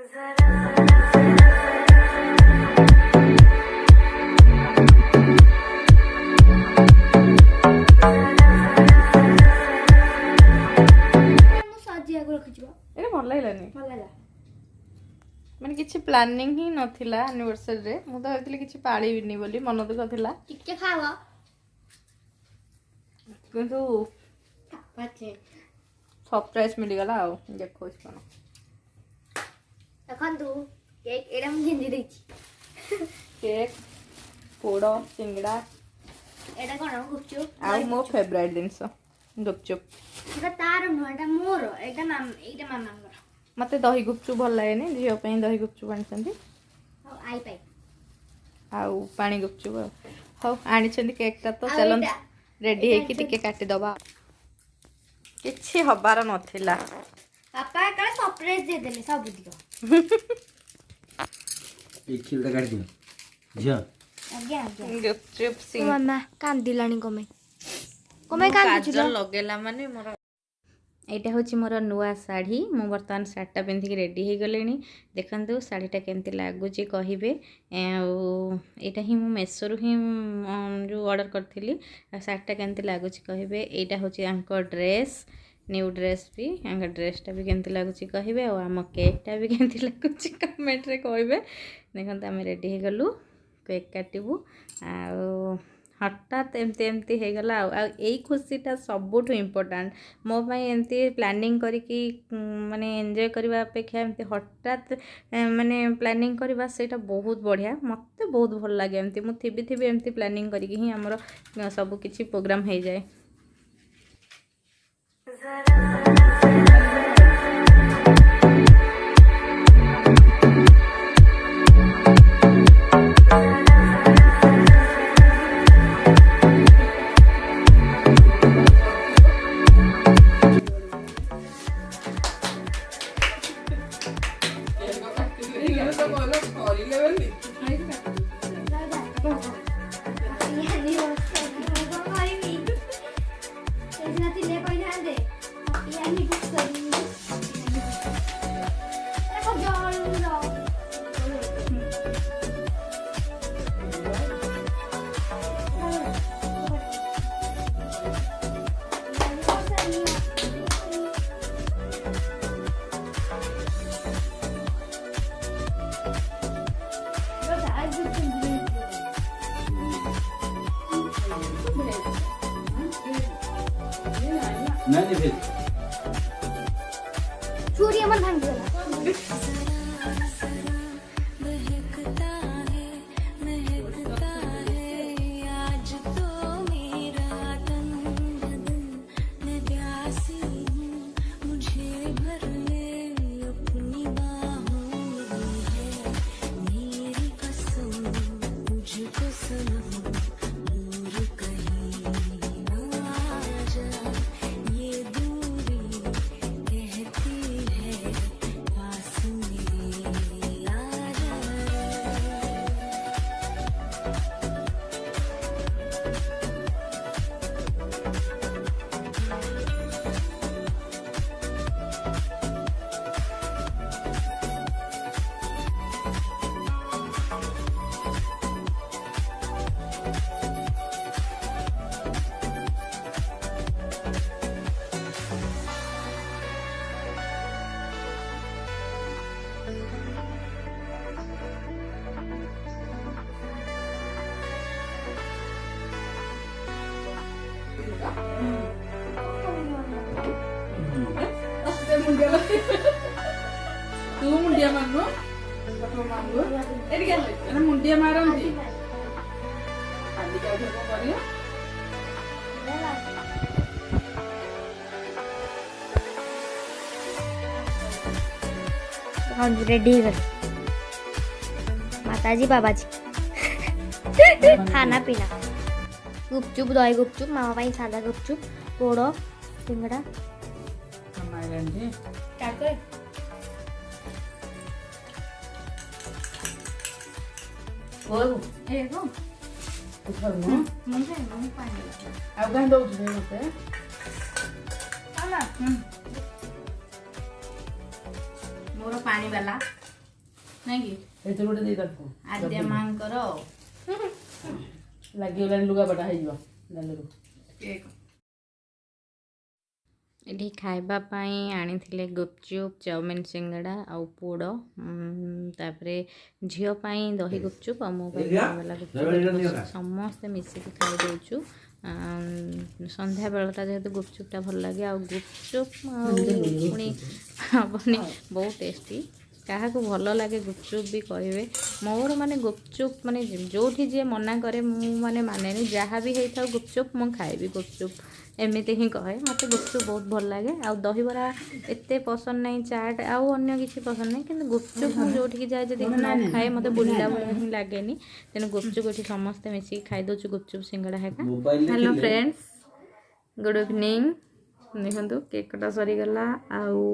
ଭଲ ଲାଗିଲାନି ମାନେ କିଛି ପ୍ଲାନିଂ ହିଁ ନଥିଲା ଆନିଭର୍ସରୀ ରେ। ମୁଁ ତ ଭାବିଥିଲି କିଛି ପାଳିବିନି ବୋଲି, ମନ ଦୁଃଖ ଥିଲା ଟିକେ ଖାଅ କିନ୍ତୁ ସରପ୍ରାଇଜ ମିଳିଗଲା। ଆଉ ଦେଖଉଛି କଣ ଦେଖନ୍ତୁ କେକ୍ ଏଇଟା ମୁଁ ଘିନି ଦେଇଛି। କେକ୍, ପୋଡ଼, ସିଙ୍ଗଡ଼ା, ଏଇଟା କଣ ଗୁପଚୁପ ଆଉ ମୋ ଫେଭରାଇଟ ଜିନିଷ ଗୁପଚୁପ। ଏଇଟା ତାର ନୁହଁ, ଏଇଟା ମୋର, ଏଇଟା ମାମାଙ୍କର। ମତେ ଦହି ଗୁପଚୁପ ଭଲ ଲାଗେନି, ଝିଅ ପାଇଁ ଦହି ଗୁପଚୁପ ଆଣିଛନ୍ତି ଆଉ ଆଇ ପାଇଁ ଆଉ ପାଣି ଗୁପଚୁପ। ହଉ ଆଣିଛନ୍ତି କେକ୍ ଟା ତ ଚାଲନ୍ତୁ ରେଡି ହେଇକି ଟିକେ କାଟିଦବା। କିଛି ହବାର ନଥିଲା, ବାପା କାଳେ ସରପ୍ରାଇଜ ଦେଇଦେଲେ ସବୁ ଦିଗ। এই খিলটা কাটি দিও ঝিয়া ଆଜ୍ଞା ଆଜ୍ଞା। ଗୁପଚୁପ ମାମା କାନ୍ଦିଲାଣି କମେ କାନ୍ଦୁଛୁ ଲଗେଇଲା ମାନେ ମୋର ଏଇଟା ହେଉଛି ମୋର ନୂଆ ଶାଢ଼ୀ। ମୁଁ ବର୍ତ୍ତମାନ ଶାଢ଼ୀଟା ପିନ୍ଧିକି ରେଡ଼ି ହେଇଗଲିଣି। ଦେଖନ୍ତୁ ଶାଢ଼ୀଟା କେମିତି ଲାଗୁଛି କହିବେ। ଆଉ ଏଇଟା ହିଁ ମୁଁ ମେସୋରୁ ହିଁ ଯେଉଁ ଅର୍ଡ଼ର କରିଥିଲି। ଆଉ ଶାଢ଼ୀଟା କେମିତି ଲାଗୁଛି କହିବେ। ଏଇଟା ହେଉଛି ଆଙ୍କ ଡ୍ରେସ୍, ନ୍ୟୁ ଡ୍ରେସ୍ ବି। ଆଙ୍କ ଡ୍ରେସ୍ଟା ବି କେମିତି ଲାଗୁଛି କହିବେ। ଆଉ ଆମ କେକ୍ଟା ବି କେମିତି ଲାଗୁଛି କମେଣ୍ଟରେ କହିବେ। ଦେଖନ୍ତୁ ଆମେ ରେଡ଼ି ହେଇଗଲୁ, କେକ୍ କାଟିବୁ। ଆଉ ହଠାତ୍ ଏମିତି ହେଇଗଲା। ଆଉ ଏଇ ଖୁସିଟା ସବୁଠୁ ଇମ୍ପୋର୍ଟାଣ୍ଟ ମୋ ପାଇଁ। ଏମିତି ପ୍ଲାନିଂ କରିକି ମାନେ ଏନ୍ଜୟ କରିବା ଅପେକ୍ଷା ଏମିତି ହଠାତ୍ ମାନେ ପ୍ଲାନିଂ କରିବା ସେଇଟା ବହୁତ ବଢ଼ିଆ। ମୋତେ ବହୁତ ଭଲ ଲାଗେ ଏମିତି। ମୁଁ ଥିବି ଏମିତି ପ୍ଲାନିଂ କରିକି ହିଁ ଆମର ସବୁ କିଛି ପ୍ରୋଗ୍ରାମ୍ ହେଇଯାଏ। नहीं भेज चूड़ी अमन भांग दिया तू मुंडिया मारनो मुंडिया मारती रेडी माताजी बाबाजी खाना पीना गुपचुप दही गुपचुप मामा पाई सादा गुपचुप पोड़ो सिंगड़ा मोर पानी वाला ନାଇଁ କି ଏଥିରୁ ଗୋଟେ ଦେଇ ତାକୁ ଆଦ୍ୟା ମାଙ୍କର ଲାଗିଗଲାଣି ଲୁଗାପଟା ହେଇଯିବ ଜାଲରୁ। ଏଠି ଖାଇବା ପାଇଁ ଆଣିଥିଲେ ଗୁପଚୁପ୍, ଚାଉମିନ, ସିଙ୍ଗଡ଼ା ଆଉ ପୋଡ଼। ତାପରେ ଝିଅ ପାଇଁ ଦହି ଗୁପଚୁପ୍ ଆଉ ମୋ ପାଇଁ ଦହିବାଲା ଗୁପଚୁପ୍ ସମସ୍ତେ ମିଶିକି ଖାଇଦେଉଛୁ। ସନ୍ଧ୍ୟାବେଳଟା ଯେହେତୁ ଗୁପଚୁପ୍ଟା ଭଲ ଲାଗେ ଆଉ ଗୁପଚୁପ୍ ଆଉ ପୁଣି ହେବନି ବହୁତ ଟେଷ୍ଟି। କାହାକୁ ଭଲ ଲାଗେ ଗୁପଚୁପ୍ ବି କହିବେ। ମୋର ମାନେ ଗୁପଚୁପ୍ ମାନେ ଯେଉଁଠି ଯିଏ ମନା କରେ ମୁଁ ମାନେ ମାନେନି, ଯାହା ବି ହେଇଥାଉ ଗୁପଚୁପ୍ ମୁଁ ଖାଇବି ଗୁପଚୁପ୍ ଏମିତି ହିଁ କହେ। ମୋତେ ଗୁପଚୁପ୍ ବହୁତ ଭଲ ଲାଗେ ଆଉ ଦହିବରା ଏତେ ପସନ୍ଦ ନାହିଁ, ଚାଟ୍ ଆଉ ଅନ୍ୟ କିଛି ପସନ୍ଦ ନାହିଁ, କିନ୍ତୁ ଗୁପଚୁପ୍ ମୁଁ ଯେଉଁଠିକି ଯାଏ ଯଦି ନ ଖାଏ ମୋତେ ବୁଲିଲା ଭଳିଆ ହିଁ ଲାଗେନି। ତେଣୁ ଗୁପଚୁପ୍ ଏଠି ସମସ୍ତେ ମିଶିକି ଖାଇଦେଉଛୁ ଗୁପଚୁପ୍ ସିଙ୍ଗଡ଼ା ହେକା। Hello friends, good evening. ଦେଖନ୍ତୁ କେକ୍ କଟା ସରିଗଲା ଆଉ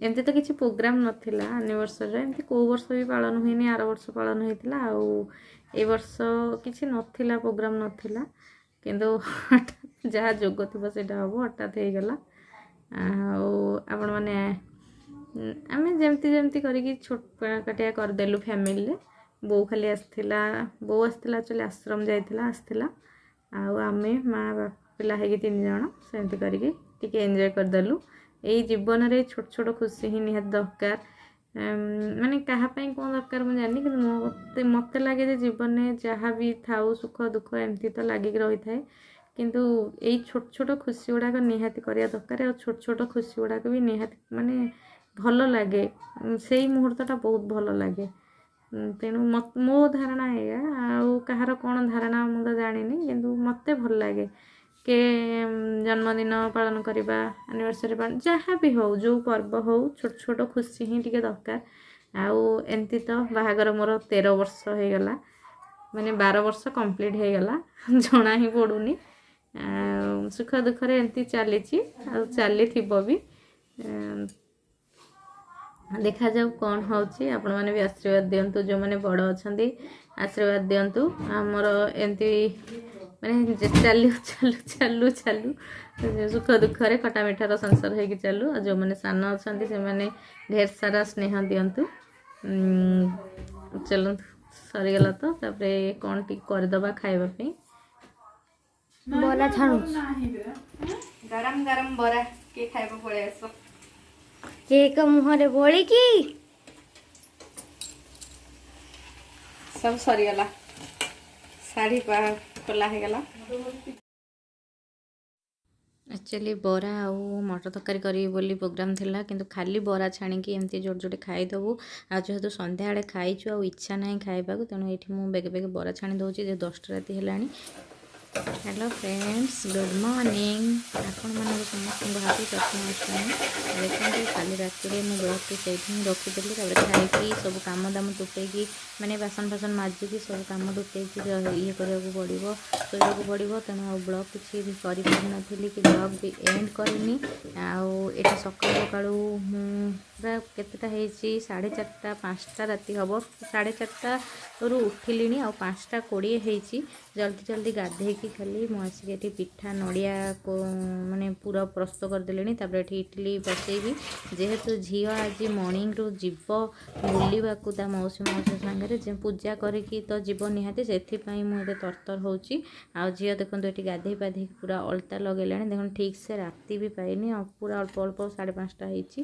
ଏମିତି ତ କିଛି ପ୍ରୋଗ୍ରାମ୍ ନଥିଲା ଆନିଭର୍ସରୀରେ, ଏମିତି କେଉଁ ବର୍ଷ ବି ପାଳନ ହୁଏନି, ଆର ବର୍ଷ ପାଳନ ହେଇଥିଲା ଆଉ ଏ ବର୍ଷ କିଛି ନଥିଲା, ପ୍ରୋଗ୍ରାମ୍ ନଥିଲା, କିନ୍ତୁ ଯାହା ଯୋଗ ଥିବ ସେଇଟା ହେବ, ହଠାତ୍ ହେଇଗଲା। ଆଉ ଆପଣମାନେ ଆମେ ଯେମିତି ଯେମିତି କରିକି ଛୋଟ କାଟିଆ କରିଦେଲୁ ଫ୍ୟାମିଲିରେ। ବୋଉ ଖାଲି ଆସିଥିଲା, ବୋଉ ଆସିଥିଲା ଆକ୍ଚୁଆଲି ଆଶ୍ରମ ଯାଇଥିଲା, ଆସିଥିଲା ଆଉ ଆମେ ମା' ପିଲା ହେଇକି 3 ଜଣ ସେମିତି କରିକି ଟିକେ ଏନ୍ଜୟ କରିଦେଲୁ। ଏଇ ଜୀବନରେ ଛୋଟ ଛୋଟ ଖୁସି ହିଁ ନିହାତି ଦରକାର। ମାନେ କାହା ପାଇଁ କ'ଣ ଦରକାର ମୁଁ ଜାଣିନି, କିନ୍ତୁ ମୋତେ ଲାଗେ ଯେ ଜୀବନରେ ଯାହା ବି ଥାଉ ସୁଖ ଦୁଃଖ ଏମିତି ତ ଲାଗିକି ରହିଥାଏ, କିନ୍ତୁ ଏଇ ଛୋଟ ଛୋଟ ଖୁସି ଗୁଡ଼ାକ ନିହାତି କରିବା ଦରକାର। ଆଉ ଛୋଟ ଛୋଟ ଖୁସି ଗୁଡ଼ାକ ବି ନିହାତି ମାନେ ଭଲ ଲାଗେ, ସେଇ ମୁହୂର୍ତ୍ତଟା ବହୁତ ଭଲ ଲାଗେ। ତେଣୁ ମୋ ଧାରଣା ଏଇଆ, ଆଉ କାହାର କ'ଣ ଧାରଣା ମୁଁ ତ ଜାଣିନି, କିନ୍ତୁ ମୋତେ ଭଲ ଲାଗେ କେ ଜନ୍ମଦିନ ପାଳନ କରିବା, ଆନିଭର୍ସରୀ ପାଳନ, ଯାହା ବି ହେଉ, ଯେଉଁ ପର୍ବ ହେଉ, ଛୋଟ ଛୋଟ ଖୁସି ହିଁ ଟିକେ ଦରକାର। ଆଉ ଏମିତି ତ ବାହାଘର ମୋର 13 ବର୍ଷ ହେଇଗଲା, ମାନେ 12 ବର୍ଷ କମ୍ପ୍ଲିଟ୍ ହେଇଗଲା, ଜଣା ହିଁ ପଡ଼ୁନି। ଆଉ ସୁଖ ଦୁଃଖରେ ଏମିତି ଚାଲିଛି ଆଉ ଚାଲିଥିବ ବି। ଦେଖାଯାଉ କ'ଣ ହେଉଛି। ଆପଣମାନେ ବି ଆଶୀର୍ବାଦ ଦିଅନ୍ତୁ, ଯେଉଁମାନେ ବଡ଼ ଅଛନ୍ତି ଆଶୀର୍ବାଦ ଦିଅନ୍ତୁ। ଆମର ଏମିତି ମାନେ ଚାଲୁ ଚାଲୁ ଚାଲୁ ଚାଲୁ ସୁଖ ଦୁଃଖରେ ଖଟା ମିଠାର ସଂସାର ହେଇକି ଚାଲୁ। ଆଉ ଯେଉଁମାନେ ସାନ ଅଛନ୍ତି ସେମାନେ ଢେର ସାରା ସ୍ନେହ ଦିଅନ୍ତୁ। ଚାଲନ୍ତୁ, ସରିଗଲା ତ, ତାପରେ କ'ଣ ଟିକେ କରିଦେବା ଖାଇବା ପାଇଁ। ବରା ଛାଣୁଛି, ଗରମ ଗରମ ବରା କିଏ ଖାଇବ, ପଳେଇ ଆସ। କେକ୍ ମୁହଁରେ ବୋଳିକି ସବୁ ସରିଗଲା, ଶାଢ଼ୀ ଖୋଲା ହେଇଗଲା। ଆକ୍ଚୁଆଲି ବରା ଆଉ ମଟର ତରକାରୀ କରିବି ବୋଲି ପ୍ରୋଗ୍ରାମ୍ ଥିଲା, କିନ୍ତୁ ଖାଲି ବରା ଛାଣିକି ଏମିତି ଯୋଡ଼େ ଯୋଡ଼େ ଖାଇଦେବୁ। ଆଉ ଯେହେତୁ ସନ୍ଧ୍ୟାବେଳେ ଖାଇଛୁ ଆଉ ଇଚ୍ଛା ନାହିଁ ଖାଇବାକୁ, ତେଣୁ ଏଇଠି ମୁଁ ବେଗେ ବେଗେ ବରା ଛାଣି ଦେଉଛି ଯେ 10ଟା ରାତି ହେଲାଣି। Hello friends, good morning. ଆପଣମାନଙ୍କୁ ସମସ୍ତଙ୍କୁ ହାପି ପ୍ରଥମାଷ୍ଟମୀ। ଦେଖନ୍ତୁ କାଲି ରାତିରେ ମୁଁ ବ୍ଲଗ୍ଟି ସେଇଠି ହିଁ ରଖିଥିଲି, ତାପରେ ଖାଇକି ସବୁ କାମ ଦାମ ତୁଟେଇକି ମାନେ ବାସନ ଫାସନ ମାଜିକି ସବୁ କାମ ତୁଟେଇକି ଇଏ କରିବାକୁ ପଡ଼ିବ, ଶୋଇବାକୁ ପଡ଼ିବ। ତେଣୁ ଆଉ ବ୍ଲଗ୍ କିଛି ବି କରିପାରିନଥିଲି କି ବ୍ଲଗ୍ ବି ଏଣ୍ଡ କରିନି। ଆଉ ଏଠି ସକାଳୁ ସକାଳୁ ମୁଁ ପୁରା କେତେଟା ହେଇଛି 4:30 5ଟା ରାତି ହେବ, 4:30ରୁ ଉଠିଲିଣି ଆଉ 5:20 ହେଇଛି। ଜଲ୍ଦି ଜଲ୍ଦି ଗାଧେଇକି ଖାଲି ମୁଁ ଆସିକି ଏଠି ପିଠା ନଡ଼ିଆ ମାନେ ପୁରା ପ୍ରସ୍ତୁତ କରିଦେଲିଣି। ତାପରେ ଏଠି ଇଟିଲି ବସେଇବି, ଯେହେତୁ ଝିଅ ଆଜି ମର୍ଣ୍ଣିଂରୁ ଯିବ ବୁଲିବାକୁ ତା ମାଉସୀ ସାଙ୍ଗରେ, ଯେ ପୂଜା କରିକି ତ ଯିବ ନିହାତି, ସେଥିପାଇଁ ମୁଁ ଏତେ ତରତର ହେଉଛି। ଆଉ ଝିଅ ଦେଖନ୍ତୁ ଏଠି ଗାଧେଇ ପାଧେଇକି ପୁରା ଅଳତା ଲଗେଇଲାଣି, ଦେଖନ୍ତୁ ଠିକ୍ସେ ରାତି ବି ପାଇନି ଆଉ ପୁରା ଅଳ୍ପ ଅଳ୍ପ 5:30 ହେଇଛି।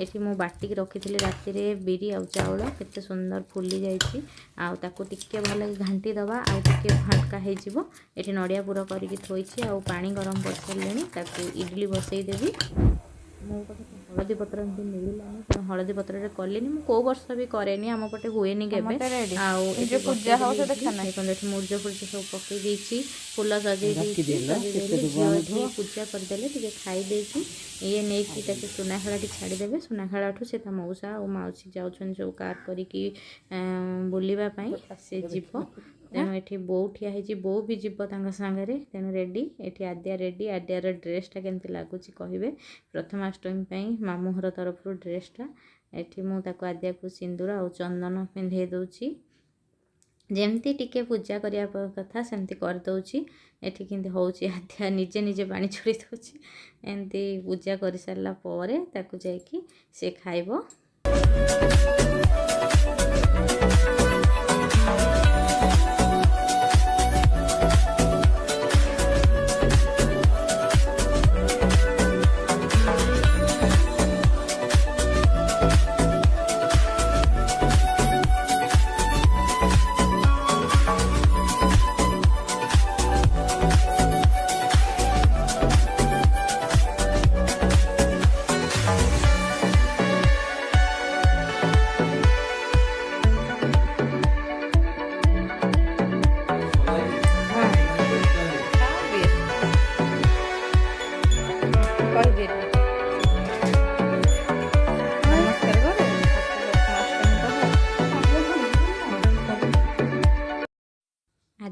ଏଠି ମୁଁ ବାଟିକି ରଖିଥିଲି ରାତିରେ ବିରି ଆଉ ଚାଉଳ, କେତେ ସୁନ୍ଦର ଫୁଲି ଯାଇଛି। ଆଉ ତାକୁ ଟିକେ ଭଲକି ଘାଣ୍ଟି ଦେବା, ଆଉ ଟିକେ ହାଲକା ହେଇଯିବ। ଏଠି ନଡ଼ିଆ ପୁର କରିକି ଥୋଇଛି ଆଉ ପାଣି ଗରମ କରିସାରିଲେଣି, ତାକୁ ଇଡିଲି ବସେଇ ଦେବି। ମୋ ପଟେ ହଳଦୀ ପତ୍ର ଏମିତି ମିଳିଲାନି, ତେଣୁ ହଳଦୀ ପତ୍ରରେ କଲିନି, ମୁଁ କେଉଁ ବର୍ଷ ବି କରେନି, ଆମ ପଟେ ହୁଏନି କେବେ। ଆଉ ଏଠି ପୂଜା ଦେଖନ୍ତୁ ଏଠି ମୁର୍ଜ ଫୁର୍ଜ ସବୁ ପକେଇ ଦେଇଛି, ଫୁଲ ସଜେଇ ଦେଇଛି, ସଜେଇଦେଲି। ଝିଅ ଏଠି ପୂଜା କରିଦେଲେ, ଟିକେ ଖାଇ ଦେଇକି ଇଏ ନେଇକି ତାକୁ ସୁନାଖେଳାଟି ଛାଡ଼ିଦେବେ। ସୁନାଖେଳାଠୁ ସେ ତା ମଉସା ଆଉ ମାଉସୀ ଯାଉଛନ୍ତି ସବୁ କାର୍ କରିକି ବୁଲିବା ପାଇଁ, ସେ ଯିବ। ତେଣୁ ଏଠି ବୋଉ ଠିଆ ହେଇଛି, ବୋଉ ବି ଯିବ ତାଙ୍କ ସାଙ୍ଗରେ, ତେଣୁ ରେଡ଼ି। ଏଠି ଆଦ୍ୟା ରେଡ଼ି, ଆଦ୍ୟାର ଡ୍ରେସ୍ଟା କେମିତି ଲାଗୁଛି କହିବେ, ପ୍ରଥମାଷ୍ଟମୀ ପାଇଁ ମାମୁଁ ଘର ତରଫରୁ ଡ୍ରେସ୍ଟା। ଏଠି ମୁଁ ତାକୁ ଆଦ୍ୟାକୁ ସିନ୍ଦୁର ଆଉ ଚନ୍ଦନ ପିନ୍ଧେଇ ଦେଉଛି, ଯେମିତି ଟିକେ ପୂଜା କରିବା କଥା ସେମିତି କରିଦେଉଛି। ଏଠି କିନ୍ତୁ ହେଉଛି ଆଦ୍ୟା ନିଜେ ନିଜେ ପାଣି ଛୁଡ଼ି ଦେଉଛି। ଏମିତି ପୂଜା କରିସାରିଲା ପରେ ତାକୁ ଯାଇକି ସେ ଖାଇବ।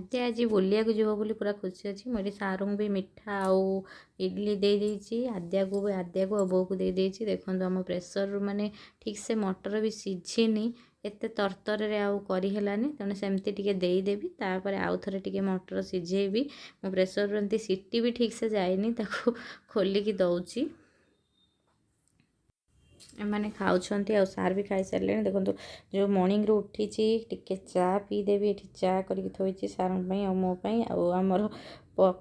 ଆଦ୍ୟା ଆଜି ବୁଲିବାକୁ ଯିବ ବୋଲି ପୁରା ଖୁସି ଅଛି। ମୁଁ ଏଠି ସାରୁଙ୍କୁ ବି ମିଠା ଆଉ ଇଡଲି ଦେଇଦେଇଛି, ଆଦ୍ୟାକୁ ଆଉ ବୋଉକୁ ଦେଇଦେଇଛି। ଦେଖନ୍ତୁ ଆମ ପ୍ରେସରରୁ ମାନେ ଠିକ୍ସେ ମଟର ବି ସିଝିନି, ଏତେ ତରତରରେ ଆଉ କରିହେଲାନି, ତେଣୁ ସେମିତି ଟିକେ ଦେଇଦେବି। ତାପରେ ଆଉ ଥରେ ଟିକେ ମଟର ସିଝେଇବି। ମୋ ପ୍ରେସରରୁ ଏମିତି ସିଟି ବି ଠିକ୍ସେ ଯାଇନି, ତାକୁ ଖୋଲିକି ଦେଉଛି। ଏମାନେ ଖାଉଛନ୍ତି ଆଉ ସାର୍ ବି ଖାଇସାରିଲେଣି। ଦେଖନ୍ତୁ ଯେଉଁ ମର୍ଣ୍ଣିଂରୁ ଉଠିଛି ଟିକେ ଚା ପିଇଦେବି। ଏଠି ଚା କରିକି ଥୋଇଛି ସାର୍ଙ୍କ ପାଇଁ ଆଉ ମୋ ପାଇଁ। ଆଉ ଆମର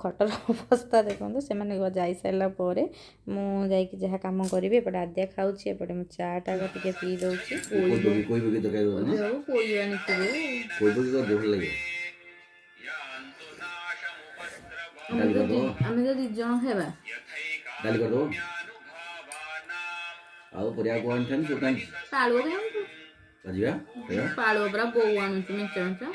ଖଟର ଅବସ୍ଥା ଦେଖନ୍ତୁ, ସେମାନେ ଯାଇସାରିଲା ପରେ ମୁଁ ଯାଇକି ଯାହା କାମ କରିବି। ଏପଟେ ଆଦ୍ୟା ଖାଉଛି, ଏପଟେ ମୁଁ ଚାଟା ଟିକେ ପିଇ ଦେଉଛି। ପୋଇ ପକେଇ ତରକାରୀ କରିବ ନା? ପୋଇ ଆଣିଥିବେ, ପୋଇ ପକେଇ କରିଦିଅ, ଭଲ ଲାଗିବ। ଡାଲି କରିଦେବ, ଆମେ ତ 2 ଜଣ ହେବା। ଡାଲି କରିଦେବ। ଆଉ ପରିବା କଣ ଆଣିଥାନ୍ତି, ସବୁ ଆଣିଛି। ପାଳୁଅ କାହିଁ ଆଣୁଛୁ? ଯିବା ଖାଇବା। ପାଳୁଅ ପରା ବୋଉ ଆଣୁଛି ମେଞ୍ଚା ମେଞ୍ଚା।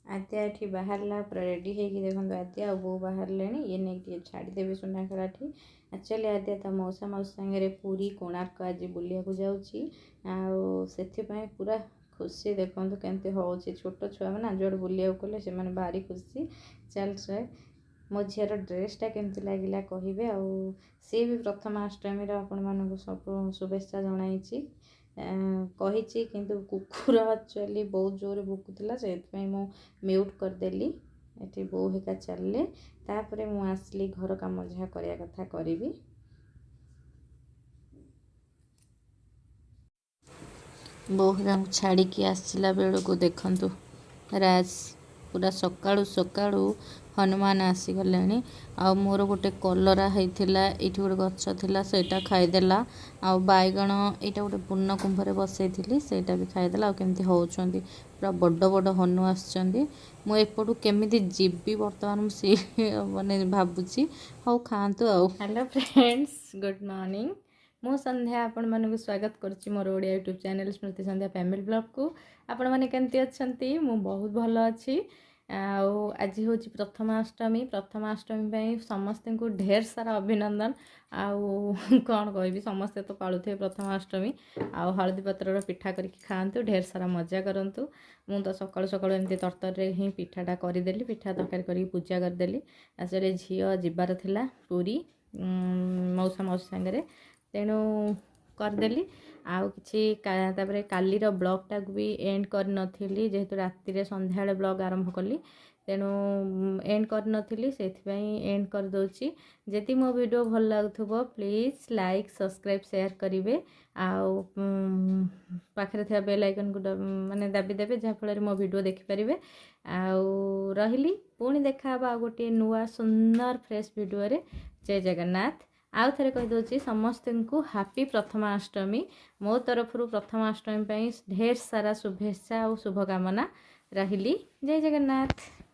ଆଦ୍ୟା ଏଠି ବାହାରିଲା ପୁରା ରେଡ଼ି ହେଇକି। ଦେଖନ୍ତୁ ଆଦ୍ୟା ଆଉ ବୋଉ ବାହାରିଲେଣି। ଇଏ ନେଇକି ଟିକେ ଛାଡ଼ିଦେବି ସୁନାଖଳାଠି। ଆକ୍ଚୁଆଲି ଆଦ୍ୟା ତା ମଉସା ମାଉସୀ ସାଙ୍ଗରେ ପୁରୀ କୋଣାର୍କ ଆଜି ବୁଲିବାକୁ ଯାଉଛି, ଆଉ ସେଥିପାଇଁ ପୁରା ଖୁସି। ଦେଖନ୍ତୁ କେମିତି ହେଉଛି, ଛୋଟ ଛୁଆମାନେ ଯୁଆଡ଼େ ବୁଲିବାକୁ ଗଲେ ସେମାନେ ଭାରି ଖୁସି। ଚାଲ ମୋ ଝିଅର ଡ୍ରେସ୍ଟା କେମିତି ଲାଗିଲା କହିବେ। ଆଉ ସିଏ ବି ପ୍ରଥମାଷ୍ଟମୀର ଆପଣମାନଙ୍କୁ ସବୁ ଶୁଭେଚ୍ଛା ଜଣାଇଛି, କହିଛି। କିନ୍ତୁ କୁକୁର ଆକ୍ଚୁଆଲି ବହୁତ ଜୋରରେ ଭୁକୁଥିଲା, ସେଥିପାଇଁ ମୁଁ ମ୍ୟୁଟ୍ କରିଦେଲି। ଏଠି ବୋଉ ହେକା ଚାଲିଲେ, ତାପରେ ମୁଁ ଆସିଲି ଘର କାମ ଯାହା କରିବା କଥା କରିବି। ବୋଉ ହେକାଙ୍କୁ ଛାଡ଼ିକି ଆସିଲା ବେଳକୁ ଦେଖନ୍ତୁ ରାଜ ପୁରା ସକାଳୁ ହନୁମାନ ଆସିଗଲେଣି। ଆଉ ମୋର ଗୋଟେ କଲରା ହେଇଥିଲା, ଏଇଠି ଗୋଟେ ଗଛ ଥିଲା ସେଇଟା ଖାଇଦେଲା। ଆଉ ବାଇଗଣ ଏଇଟା ଗୋଟେ ପୂର୍ଣ୍ଣ କୁମ୍ଭରେ ବସେଇଥିଲି, ସେଇଟା ବି ଖାଇଦେଲା। ଆଉ କେମିତି ହେଉଛନ୍ତି, ପୁରା ବଡ଼ ହନୁ ଆସିଛନ୍ତି। ମୁଁ ଏପଟୁ କେମିତି ଯିବି ବର୍ତ୍ତମାନ ମୁଁ ସେଇ ମାନେ ଭାବୁଛି। ହଉ ଖାଆନ୍ତୁ ଆଉ। Hello friends, good morning. ମୁଁ ସନ୍ଧ୍ୟା ଆପଣମାନଙ୍କୁ ସ୍ୱାଗତ କରୁଛି ମୋର ଓଡ଼ିଆ ୟୁଟ୍ୟୁବ୍ ଚ୍ୟାନେଲ୍ ସ୍ମୃତି ସନ୍ଧ୍ୟା ଫ୍ୟାମିଲି ବ୍ଲଗ୍କୁ। ଆପଣମାନେ କେମିତି ଅଛନ୍ତି? ମୁଁ ବହୁତ ଭଲ ଅଛି। ଆଉ ଆଜି ହେଉଛି ପ୍ରଥମାଷ୍ଟମୀ ପାଇଁ ସମସ୍ତଙ୍କୁ ଢେର ସାରା ଅଭିନନ୍ଦନ। ଆଉ କ'ଣ କହିବି, ସମସ୍ତେ ତ ପାଳୁଥିବେ ପ୍ରଥମାଷ୍ଟମୀ। ଆଉ ହଳଦୀ ପତ୍ରର ପିଠା କରିକି ଖାଆନ୍ତୁ, ଢେର ସାରା ମଜା କରନ୍ତୁ। ମୁଁ ତ ସକାଳୁ ଏମିତି ତରତରରେ ହିଁ ପିଠାଟା କରିଦେଲି, ପିଠା ତରକାରୀ କରିକି ପୂଜା କରିଦେଲି। ଆକ୍ଚୁଆଲି ଝିଅ ଯିବାର ଥିଲା ପୁରୀ ମଉସା ମାଉସୀ ସାଙ୍ଗରେ, ତେଣୁ କରିଦେଲି। ଆଉ କିଛି ତାପରେ କାଲିର ବ୍ଲଗ୍ଟାକୁ ବି ଏଣ୍ଡ କରିନଥିଲି, ଯେହେତୁ ରାତିରେ ସନ୍ଧ୍ୟାବେଳେ ବ୍ଲଗ୍ ଆରମ୍ଭ କଲି, ତେଣୁ ଏଣ୍ଡ କରିନଥିଲି, ସେଥିପାଇଁ ଏଣ୍ଡ କରିଦେଉଛି। ଯଦି ମୋ ଭିଡ଼ିଓ ଭଲ ଲାଗୁଥିବ ପ୍ଲିଜ୍ ଲାଇକ୍ ସବସ୍କ୍ରାଇବ୍ ସେୟାର କରିବେ। ଆଉ ପାଖରେ ଥିବା ବେଲ୍ ଆଇକନ୍କୁ ମାନେ ଦାବିଦେବେ, ଯାହାଫଳରେ ମୋ ଭିଡ଼ିଓ ଦେଖିପାରିବେ। ଆଉ ରହିଲି, ପୁଣି ଦେଖାହେବା ଆଉ ଗୋଟିଏ ନୂଆ ସୁନ୍ଦର ଫ୍ରେଶ୍ ଭିଡ଼ିଓରେ। ଜୟ ଜଗନ୍ନାଥ। ଆଉ ଥରେ କହିଦେଉଛି ସମସ୍ତଙ୍କୁ ହାପି ପ୍ରଥମାଷ୍ଟମୀ। ମୋ ତରଫରୁ ପ୍ରଥମାଷ୍ଟମୀ ପାଇଁ ଢେର ସାରା ଶୁଭେଚ୍ଛା ଆଉ ଶୁଭକାମନା। ରହିଲି, ଜୟ ଜଗନ୍ନାଥ।